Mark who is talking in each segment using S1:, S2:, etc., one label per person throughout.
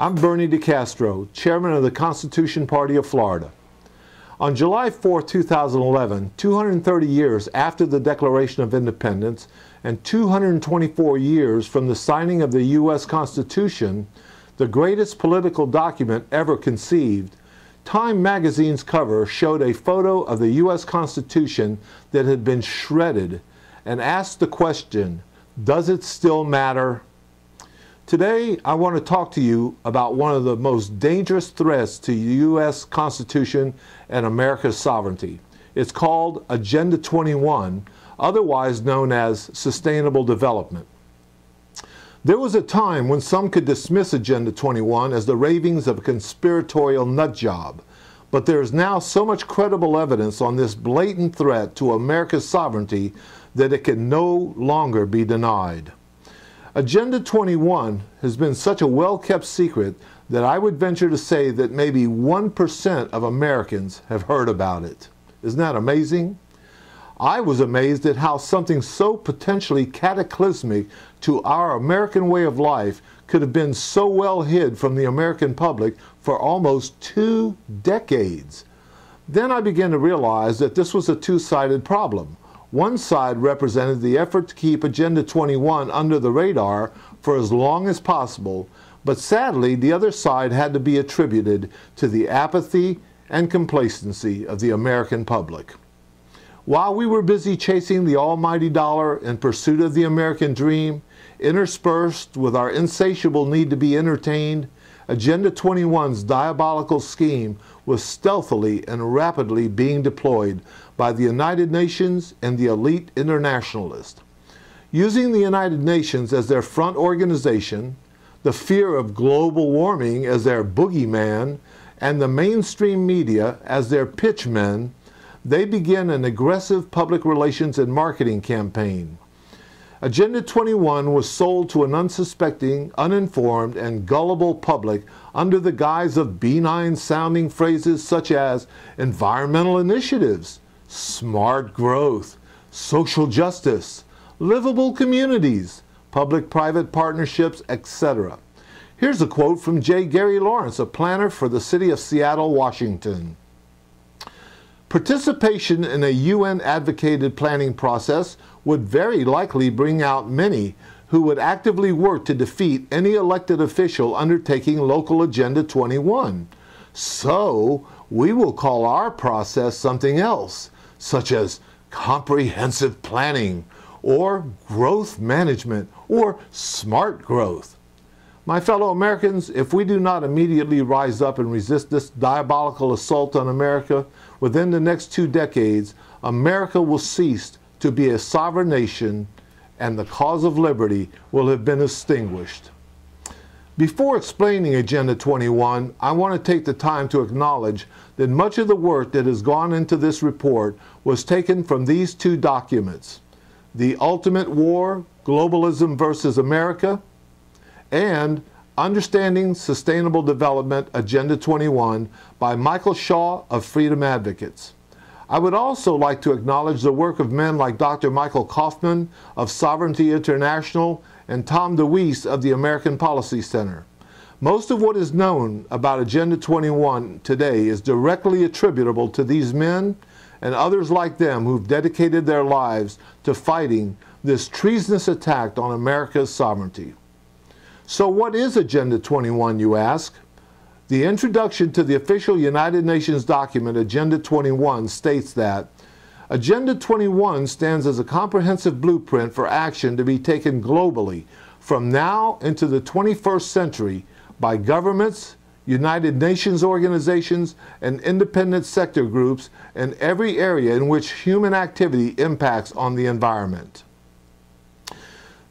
S1: I'm Bernie DeCastro, Chairman of the Constitution Party of Florida. On July 4, 2011, 230 years after the Declaration of Independence and 224 years from the signing of the U.S. Constitution, the greatest political document ever conceived, Time magazine's cover showed a photo of the U.S. Constitution that had been shredded and asked the question, does it still matter? Today, I want to talk to you about one of the most dangerous threats to the U.S. Constitution and America's sovereignty. It's called Agenda 21, otherwise known as Sustainable Development. There was a time when some could dismiss Agenda 21 as the ravings of a conspiratorial nut job, but there is now so much credible evidence on this blatant threat to America's sovereignty that it can no longer be denied. Agenda 21 has been such a well-kept secret that I would venture to say that maybe 1% of Americans have heard about it. Isn't that amazing? I was amazed at how something so potentially cataclysmic to our American way of life could have been so well hid from the American public for almost 2 decades. Then I began to realize that this was a two-sided problem. One side represented the effort to keep Agenda 21 under the radar for as long as possible, but sadly the other side had to be attributed to the apathy and complacency of the American public. While we were busy chasing the almighty dollar in pursuit of the American dream, interspersed with our insatiable need to be entertained, Agenda 21's diabolical scheme was stealthily and rapidly being deployed by the United Nations and the elite internationalists. Using the United Nations as their front organization, the fear of global warming as their boogeyman, and the mainstream media as their pitchmen, they began an aggressive public relations and marketing campaign. Agenda 21 was sold to an unsuspecting, uninformed, and gullible public under the guise of benign-sounding phrases such as environmental initiatives, smart growth, social justice, livable communities, public-private partnerships, etc. Here's a quote from J. Gary Lawrence, a planner for the city of Seattle, Washington. Participation in a UN-advocated planning process would very likely bring out many who would actively work to defeat any elected official undertaking local Agenda 21. So, we will call our process something else, such as comprehensive planning, or growth management, or smart growth. My fellow Americans, if we do not immediately rise up and resist this diabolical assault on America, within the next 2 decades, America will cease to be a sovereign nation and the cause of liberty will have been extinguished. Before explaining Agenda 21, I want to take the time to acknowledge that much of the work that has gone into this report was taken from these 2 documents: The Ultimate War, Globalism versus America, and Understanding Sustainable Development, Agenda 21 by Michael Shaw of Freedom Advocates. I would also like to acknowledge the work of men like Dr. Michael Kaufman of Sovereignty International and Tom DeWeese of the American Policy Center. Most of what is known about Agenda 21 today is directly attributable to these men and others like them who've dedicated their lives to fighting this treasonous attack on America's sovereignty. So what is Agenda 21, you ask? The introduction to the official United Nations document, Agenda 21, states that Agenda 21 stands as a comprehensive blueprint for action to be taken globally from now into the 21st century by governments, United Nations organizations, and independent sector groups in every area in which human activity impacts on the environment.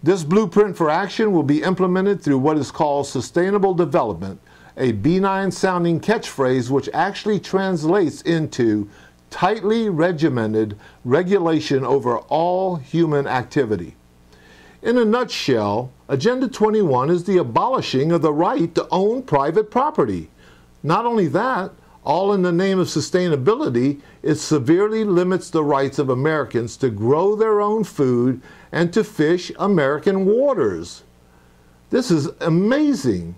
S1: This blueprint for action will be implemented through what is called sustainable development, a benign-sounding catchphrase which actually translates into tightly regimented regulation over all human activity. In a nutshell, Agenda 21 is the abolishing of the right to own private property. Not only that, all in the name of sustainability, it severely limits the rights of Americans to grow their own food and to fish American waters. This is amazing.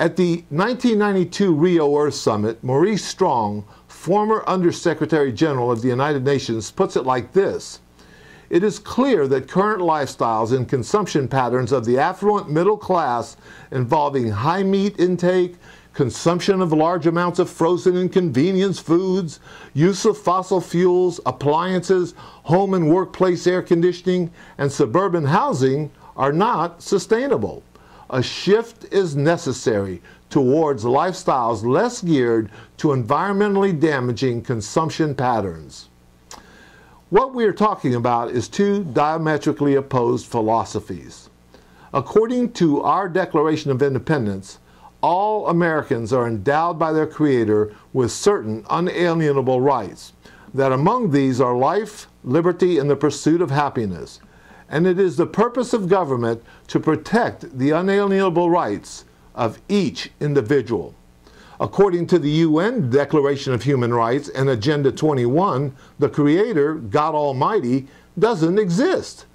S1: At the 1992 Rio Earth Summit, Maurice Strong, former Undersecretary General of the United Nations, puts it like this: "It is clear that current lifestyles and consumption patterns of the affluent middle class involving high meat intake, consumption of large amounts of frozen and convenience foods, use of fossil fuels, appliances, home and workplace air conditioning, and suburban housing are not sustainable. A shift is necessary towards lifestyles less geared to environmentally damaging consumption patterns." What we are talking about is two diametrically opposed philosophies. According to our Declaration of Independence, all Americans are endowed by their Creator with certain unalienable rights, that among these are life, liberty, and the pursuit of happiness. And it is the purpose of government to protect the unalienable rights of each individual. According to the UN Declaration of Human Rights and Agenda 21, the Creator, God Almighty, doesn't exist.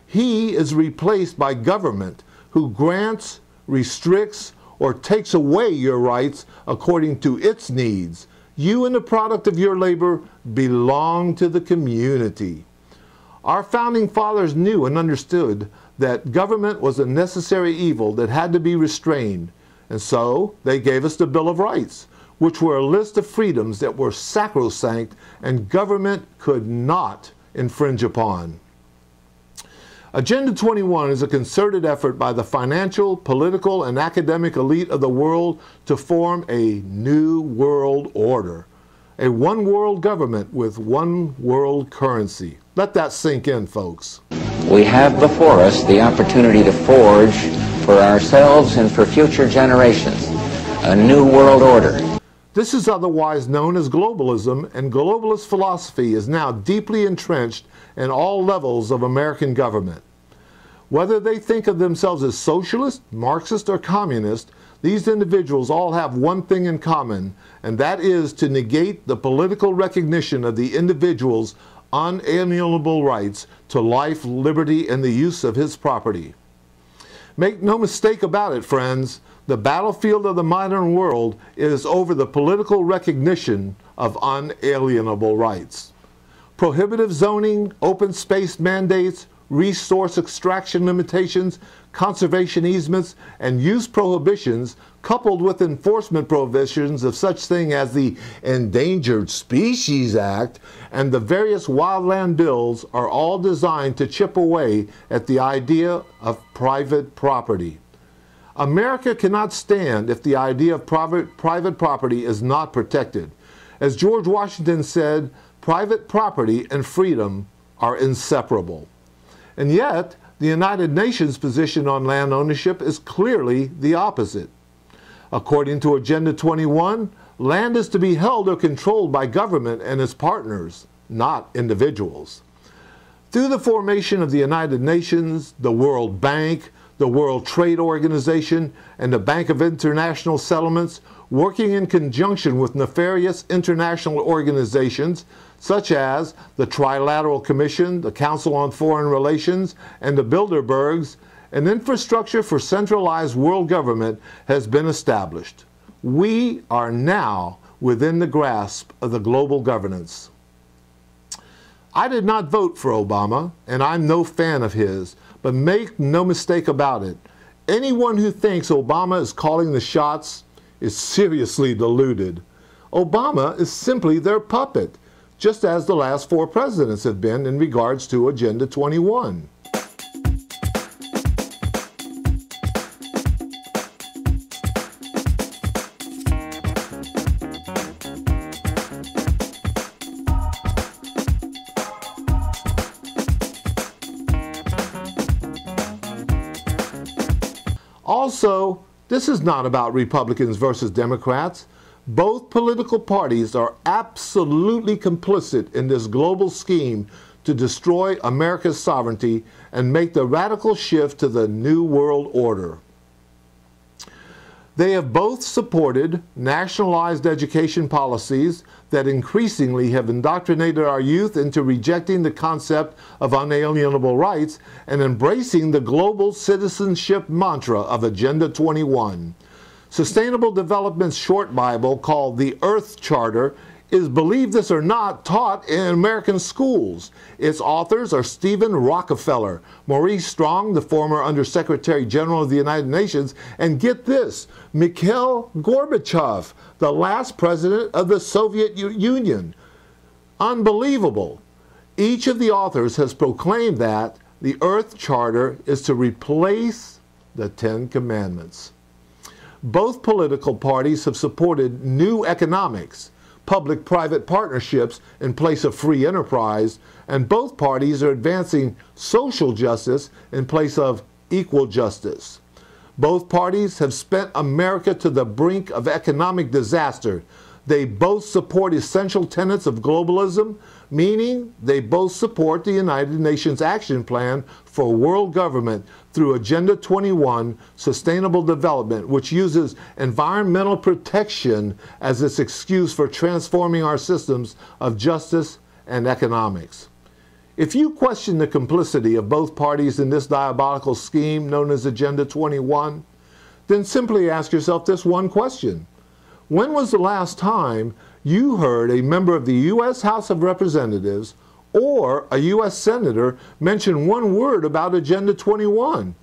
S1: He is replaced by government, who grants, restricts, or takes away your rights according to its needs. You and the product of your labor belong to the community. Our founding fathers knew and understood that government was a necessary evil that had to be restrained, and so they gave us the Bill of Rights, which were a list of freedoms that were sacrosanct and government could not infringe upon. Agenda 21 is a concerted effort by the financial, political, and academic elite of the world to form a new world order, a one world government with one world currency. Let that sink in, folks.
S2: We have before us the opportunity to forge for ourselves and for future generations a new world order.
S1: This is otherwise known as globalism, and globalist philosophy is now deeply entrenched in all levels of American government. Whether they think of themselves as socialist, Marxist, or communist, these individuals all have one thing in common, and that is to negate the political recognition of the individual's unalienable rights to life, liberty, and the use of his property. Make no mistake about it, friends, the battlefield of the modern world is over the political recognition of unalienable rights. Prohibitive zoning, open space mandates, resource extraction limitations, conservation easements, and use prohibitions, coupled with enforcement provisions of such things as the Endangered Species Act and the various wildland bills, are all designed to chip away at the idea of private property. America cannot stand if the idea of private property is not protected. As George Washington said, private property and freedom are inseparable. And yet, the United Nations position on land ownership is clearly the opposite. According to Agenda 21, land is to be held or controlled by government and its partners, not individuals. Through the formation of the United Nations, the World Bank, the World Trade Organization, and the Bank of International Settlements, working in conjunction with nefarious international organizations such as the Trilateral Commission, the Council on Foreign Relations, and the Bilderbergs, an infrastructure for centralized world government has been established. We are now within the grasp of the global governance. I did not vote for Obama, and I'm no fan of his, but make no mistake about it, anyone who thinks Obama is calling the shots is seriously deluded. Obama is simply their puppet, just as the last four presidents have been in regards to Agenda 21. Also, this is not about Republicans versus Democrats. Both political parties are absolutely complicit in this global scheme to destroy America's sovereignty and make the radical shift to the New World Order. They have both supported nationalized education policies that increasingly have indoctrinated our youth into rejecting the concept of unalienable rights and embracing the global citizenship mantra of Agenda 21. Sustainable Development's short Bible, called the Earth Charter, is, believe this or not, taught in American schools. Its authors are Stephen Rockefeller, Maurice Strong, the former Undersecretary General of the United Nations, and get this, Mikhail Gorbachev, the last president of the Soviet Union. Unbelievable. Each of the authors has proclaimed that the Earth Charter is to replace the Ten Commandments. Both political parties have supported new economics, public-private partnerships in place of free enterprise, and both parties are advancing social justice in place of equal justice. Both parties have spent America to the brink of economic disaster. They both support essential tenets of globalism, meaning they both support the United Nations Action Plan for World Government through Agenda 21, Sustainable Development, which uses environmental protection as its excuse for transforming our systems of justice and economics. If you question the complicity of both parties in this diabolical scheme known as Agenda 21, then simply ask yourself this one question. When was the last time you heard a member of the U.S. House of Representatives or a U.S. Senator mention one word about Agenda 21?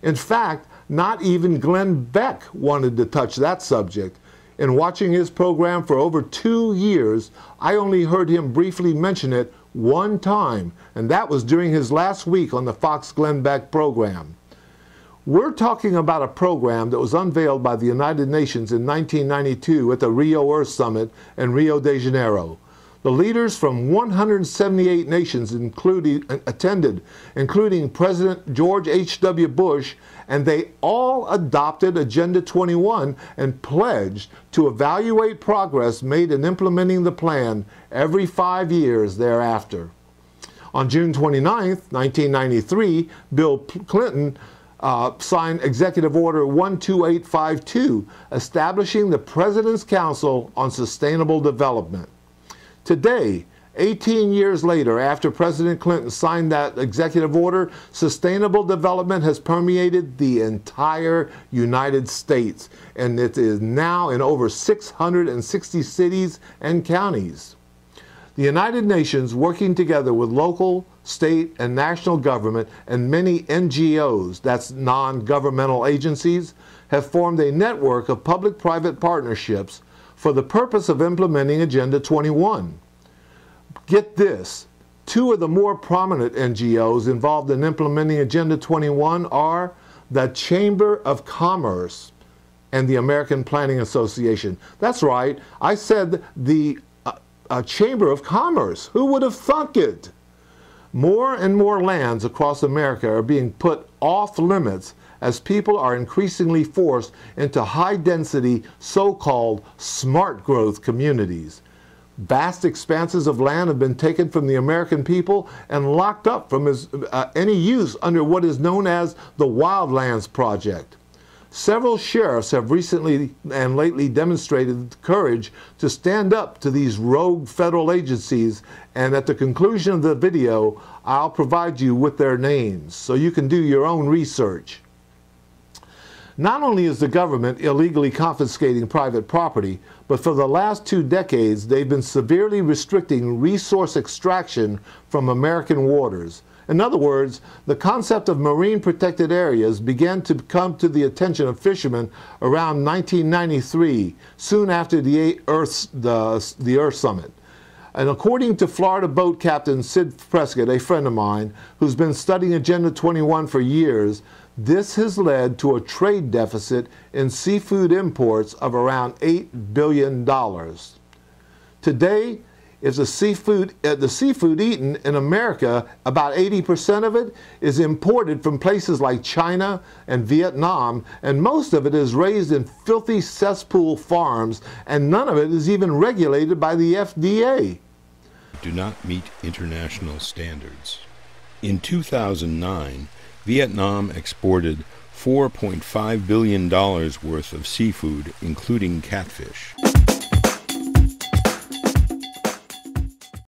S1: In fact, not even Glenn Beck wanted to touch that subject. In watching his program for over 2 years, I only heard him briefly mention it one time, and that was during his last week on the Fox Glenn Beck program. We're talking about a program that was unveiled by the United Nations in 1992 at the Rio Earth Summit in Rio de Janeiro. The leaders from 178 nations attended, including President George H.W. Bush, and they all adopted Agenda 21 and pledged to evaluate progress made in implementing the plan every 5 years thereafter. On June 29, 1993, Bill Clinton signed Executive Order 12852, establishing the President's Council on Sustainable Development. Today, 18 years later, after President Clinton signed that executive order, sustainable development has permeated the entire United States, and it is now in over 660 cities and counties. The United Nations, working together with local, state, and national government and many NGOs, that's non-governmental agencies, have formed a network of public-private partnerships for the purpose of implementing Agenda 21. Get this, 2 of the more prominent NGOs involved in implementing Agenda 21 are the Chamber of Commerce and the American Planning Association. That's right, I said the Chamber of Commerce. Who would have thunk it? More and more lands across America are being put off limits as people are increasingly forced into high-density, so-called smart growth communities. Vast expanses of land have been taken from the American people and locked up from any use under what is known as the Wildlands Project. Several sheriffs have recently and lately demonstrated courage to stand up to these rogue federal agencies, and at the conclusion of the video, I'll provide you with their names so you can do your own research. Not only is the government illegally confiscating private property, but for the last 2 decades, they've been severely restricting resource extraction from American waters. In other words, the concept of marine protected areas began to come to the attention of fishermen around 1993, soon after the Earth Summit. And according to Florida boat captain Sid Prescott, a friend of mine, who's been studying Agenda 21 for years, this has led to a trade deficit in seafood imports of around $8 billion. Today, if the seafood eaten in America, about 80% of it is imported from places like China and Vietnam, and most of it is raised in filthy cesspool farms, and none of it is even regulated by the FDA.
S3: Do not meet international standards. In 2009, Vietnam exported $4.5 billion worth of seafood, including catfish.